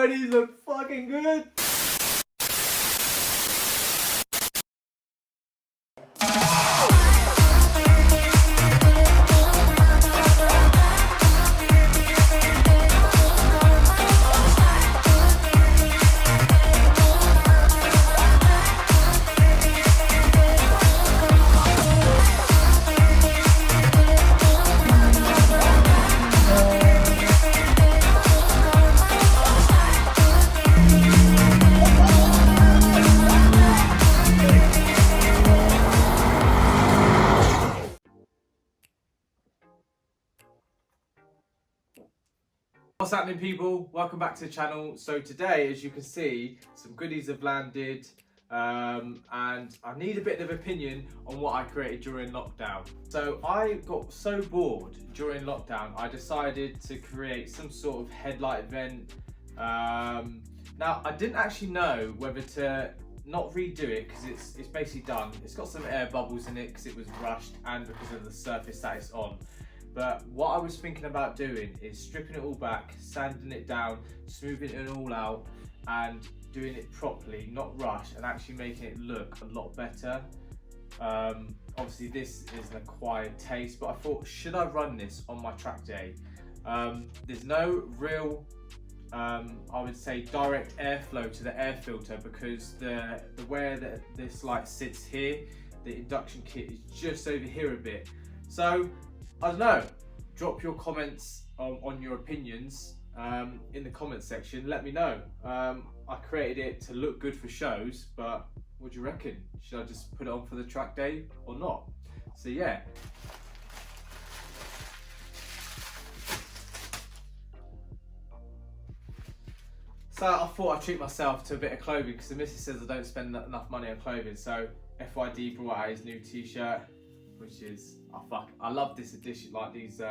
these look fucking good. What's happening, people? Welcome back to the channel. So today, as you can see, some goodies have landed and I need a bit of opinion on what I created during lockdown. So I got so bored during lockdown, I decided to create some sort of headlight vent. Now I didn't actually know whether to not redo it because it's basically done. It's got some air bubbles in it because it was rushed and because of the surface that it's on. But what I was thinking about doing is stripping it all back, sanding it down, smoothing it all out and doing it properly, not rushed, and actually making it look a lot better. Obviously this is an acquired taste, but I thought, should I run this on my track day? There's no real, I would say, direct airflow to the air filter because the where this light sits here, the induction kit is just over here a bit. So I don't know, drop your comments on your opinions in the comment section. Let me know. I created it to look good for shows, but what do you reckon? Should I just put it on for the track day or not? So yeah. So I thought I'd treat myself to a bit of clothing because the missus says I don't spend enough money on clothing. So FYD brought out his new t-shirt, which is, I love this edition, like these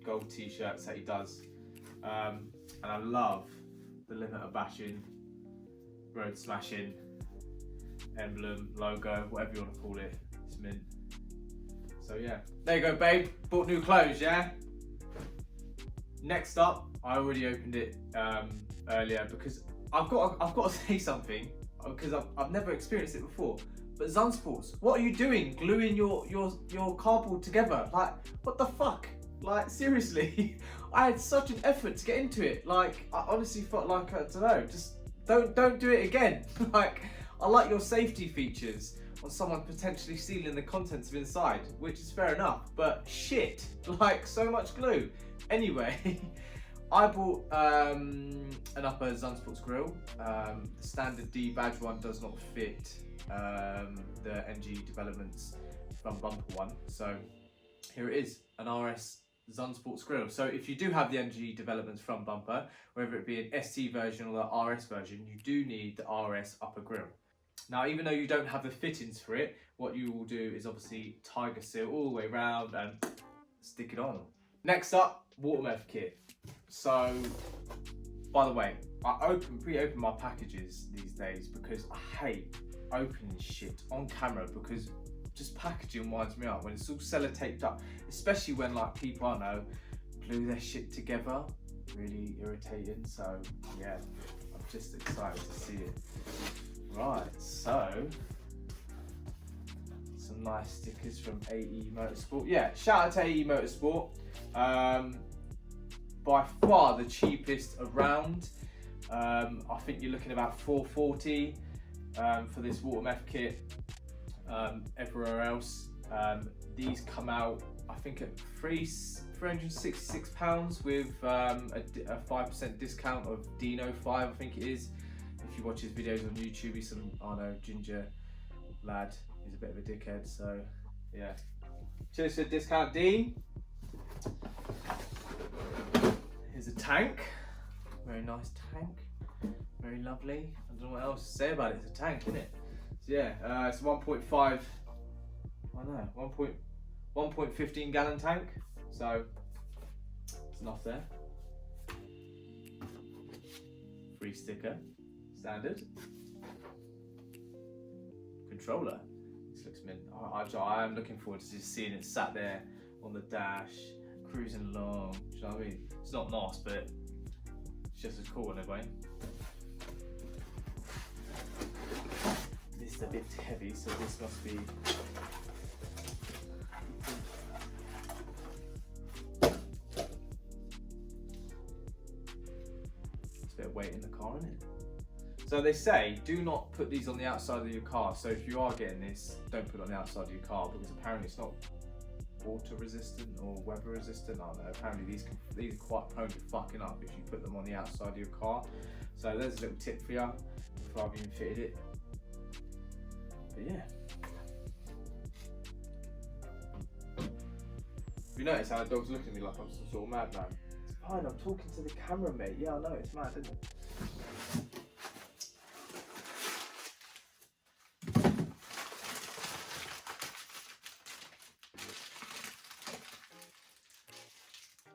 gold t-shirts that he does. And I love the limiter bashing, road smashing, emblem, logo, whatever you want to call it. It's mint. So yeah, there you go, babe. Bought new clothes, yeah? Next up, I already opened it earlier because I've got to say something because I've never experienced it before. But Zunsports, what are you doing gluing your cardboard together? Like, what the fuck? Like, seriously, I had such an effort to get into it. Like, I honestly felt like, I don't know, just don't do it again. Like, I like your safety features on someone potentially stealing the contents of inside, which is fair enough, but shit, like so much glue. Anyway, I bought an upper Zunsports grill. The standard D badge one does not fit the NG Developments front bumper one, so here it is, an RS Zunsports grill. So if you do have the NG Developments front bumper, whether it be an ST version or the RS version, you do need the RS upper grill. Now, even though you don't have the fittings for it, what you will do is obviously tiger seal all the way around and stick it on. Next up, water meth kit. So, by the way, I pre-open my packages these days because I hate opening shit on camera because just packaging winds me up when it's all sellotaped up, especially when like people I know glue their shit together. Really irritating. So yeah, I'm just excited to see it. Right, so some nice stickers from AE Motorsport. Yeah, shout out to AE Motorsport. By far the cheapest around. I think you're looking about $440 for this water meth kit. Everywhere else, these come out I think at £366 with a 5% discount of Dino 5, I think it is. If you watch his videos on YouTube, he's some, I know, ginger lad. He's a bit of a dickhead, so yeah. Cheers for the discount, Dean. Here's a tank. Very nice tank. Very lovely. I don't know what else to say about it. It's a tank, isn't it? So yeah, it's a 1.5, I don't know, 1.15 gallon tank. So it's enough there. Free sticker, standard. Controller. This looks mint. I am looking forward to just seeing it sat there on the dash, cruising along. Do you know what I mean? It's not nice, but it's just as cool in a way. this is a bit heavy, so this must be. It's a bit of weight in the car, isn't it? So they say do not put these on the outside of your car. So if you are getting this, don't put it on the outside of your car because apparently it's not water resistant or weather resistant. I don't know. Apparently these are quite prone to fucking up if you put them on the outside of your car. So there's a little tip for you before I've even fitted it. But yeah. You notice how the dog's looking at me like I'm some sort of madman? It's fine, I'm talking to the camera, mate. Yeah, I know, it's mad, isn't it?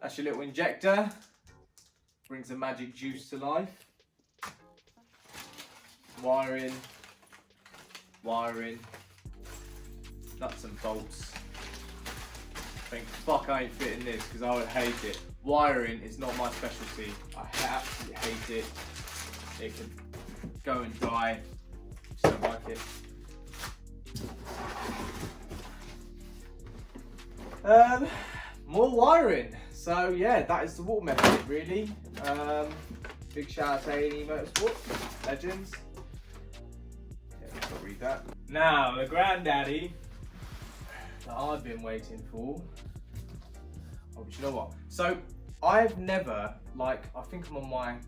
That's your little injector. Brings the magic juice to life. Wiring. Nuts and bolts. Think, fuck, I ain't fitting this because I would hate it. Wiring is not my specialty. I absolutely hate it. It can go and die. Just don't like it. More wiring. So yeah, that is the wall method really. Big shout out to A&E Motorsport, legends. Yeah, I'll read that. Now the granddaddy that I've been waiting for. Oh, but you know what? So I've never, I think I'm on my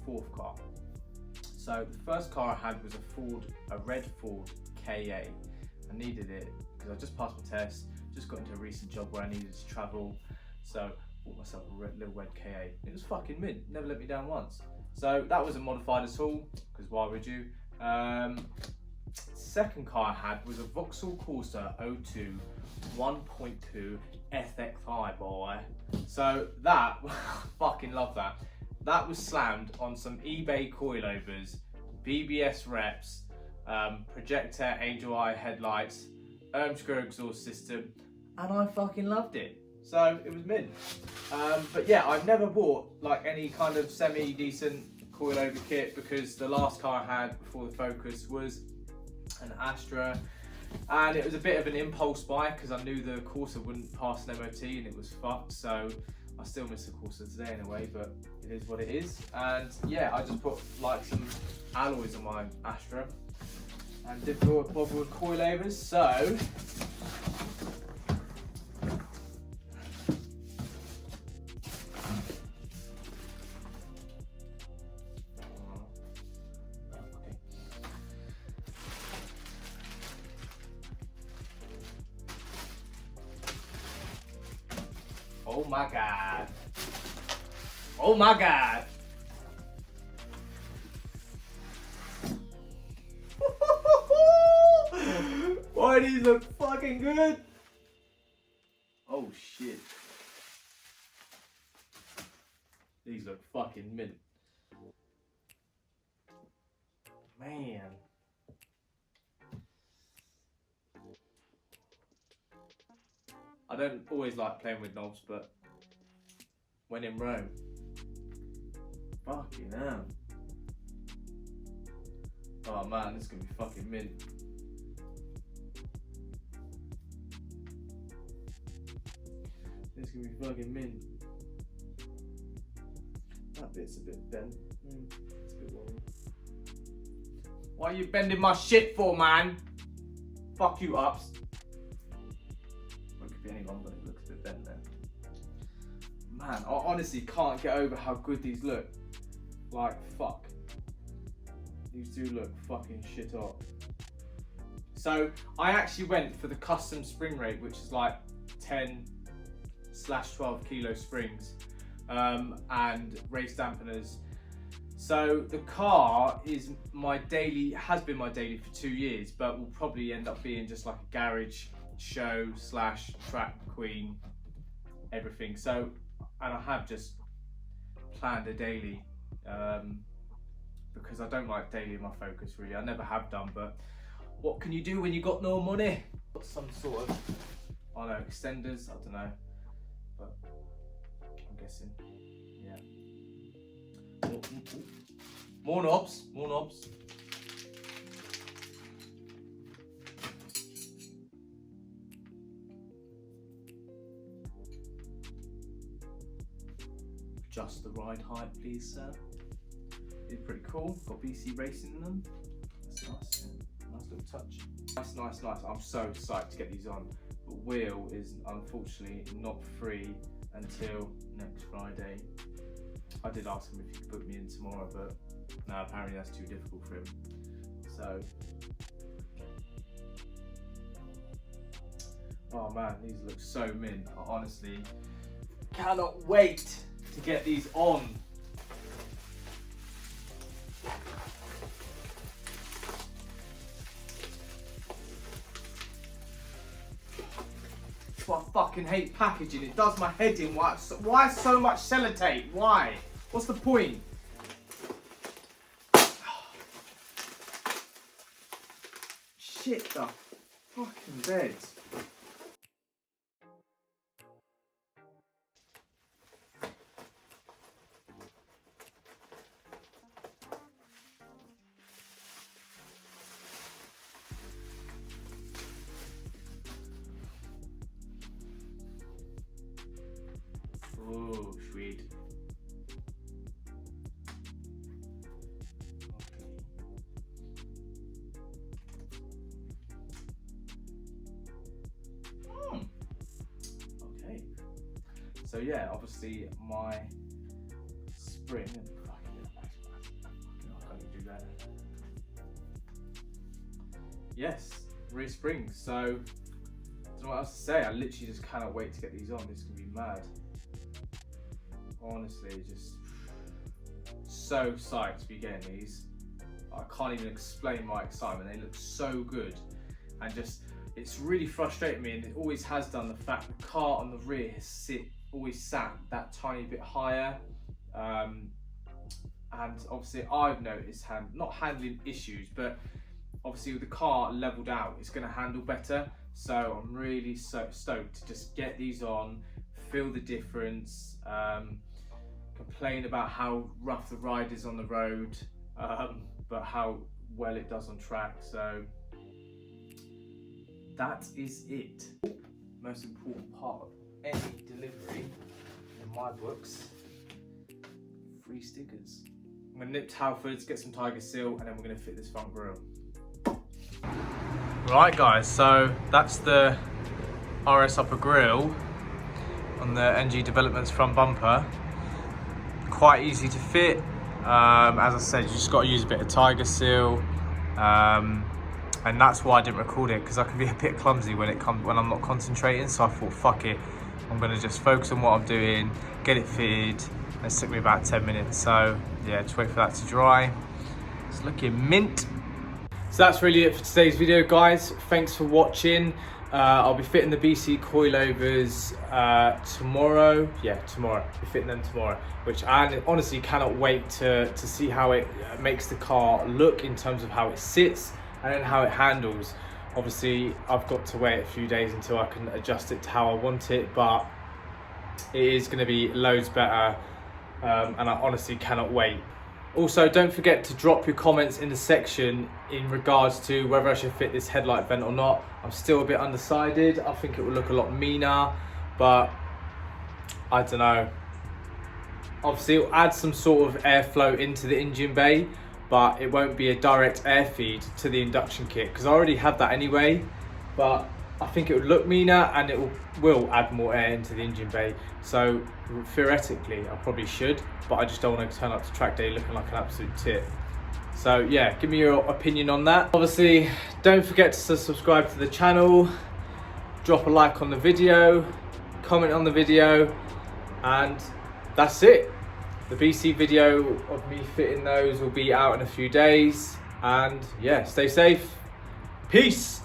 4th car. So the first car I had was a red Ford KA. I needed it because I just passed my test, just got into a recent job where I needed to travel. So bought myself a little red KA. It was fucking mint, never let me down once. So that wasn't modified at all, because why would you? Second car I had was a Vauxhall Corsa 02 1.2 SXI, boy. So that, fucking love that. That was slammed on some eBay coilovers, BBS reps, projector angel eye headlights, screw exhaust system, and I fucking loved it. So it was mint. But yeah, I've never bought any kind of semi-decent coilover kit because the last car I had before the Focus was an Astra, and it was a bit of an impulse buy because I knew the Corsa wouldn't pass an MOT and it was fucked. So I still miss the Corsa today in a way, but it is what it is. And yeah, I just put some alloys on my Astra and did bother with coilovers. So oh my god. Oh my god. Why these look fucking good? Oh shit. These look fucking mint. Man. I don't always like playing with knobs, but when in Rome, fucking hell. Oh man, this is gonna be fucking mint. This is gonna be fucking mint. That bit's a bit bent. It's a bit worrying. Why are you bending my shit for, man? Fuck you, Ups. Be anyone, but it looks a bit bent there. Man, I honestly can't get over how good these look. Fuck. These do look fucking shit hot. So I actually went for the custom spring rate, which is 10/12 kilo springs and race dampeners. So the car is has been my daily for 2 years, but will probably end up being just like a garage show / track queen, everything. So, and I have just planned a daily because I don't like daily in my Focus really. I never have done, but what can you do when you got no money? Got some sort of, I don't know, extenders, I don't know, but I'm guessing, yeah. More knobs. adjust the ride height, please, sir. It's pretty cool. Got BC Racing in them. That's nice. Yeah. Nice little touch. Nice. I'm so psyched to get these on. But Will is unfortunately not free until next Friday. I did ask him if he could put me in tomorrow, but no, apparently that's too difficult for him. So, oh man, these look so mint. I honestly cannot wait to get these on. I fucking hate packaging. It does my head in. Why so much sellotape? Why? What's the point? Shit the fucking bed. Oh, sweet. Okay. So yeah, obviously my spring. I can't do that. Yes, rear springs. So I don't know what else to say. I literally just cannot wait to get these on. This is gonna be mad. Honestly, just so psyched to be getting these. I can't even explain my excitement. They look so good, and just it's really frustrating me, and it always has done. The fact the car on the rear has always sat that tiny bit higher, and obviously I've noticed not handling issues, but obviously with the car leveled out, it's going to handle better. So I'm really so stoked to just get these on, feel the difference. Complain about how rough the ride is on the road, but how well it does on track. So that is it. Most important part of any delivery in my books: free stickers. I'm gonna nip to Halfords, get some Tiger Seal, and then we're gonna fit this front grille. Right guys, so that's the RS upper grille on the NG Developments front bumper. Quite easy to fit. As I said, you just got to use a bit of Tiger Seal, and that's why I didn't record it, because I can be a bit clumsy when I'm not concentrating. So I thought, fuck it, I'm gonna just focus on what I'm doing, get it fitted. It took me about 10 minutes. So yeah, just wait for that to dry. It's looking mint. So that's really it for today's video, guys. Thanks for watching. I'll be fitting the BC coilovers tomorrow. Yeah, tomorrow. I'll be fitting them tomorrow, which I honestly cannot wait to see how it makes the car look in terms of how it sits and then how it handles. Obviously, I've got to wait a few days until I can adjust it to how I want it, but it is going to be loads better, and I honestly cannot wait. Also, don't forget to drop your comments in the section in regards to whether I should fit this headlight vent or not. I'm still a bit undecided. I think it will look a lot meaner, but I don't know. Obviously, it'll add some sort of airflow into the engine bay, but it won't be a direct air feed to the induction kit, because I already have that anyway. But I think it would look meaner, and it will add more air into the engine bay. So theoretically, I probably should, but I just don't want to turn up to track day looking like an absolute tit. So yeah, give me your opinion on that. Obviously, don't forget to subscribe to the channel, drop a like on the video, comment on the video, and that's it. The BC video of me fitting those will be out in a few days, and yeah, stay safe. Peace.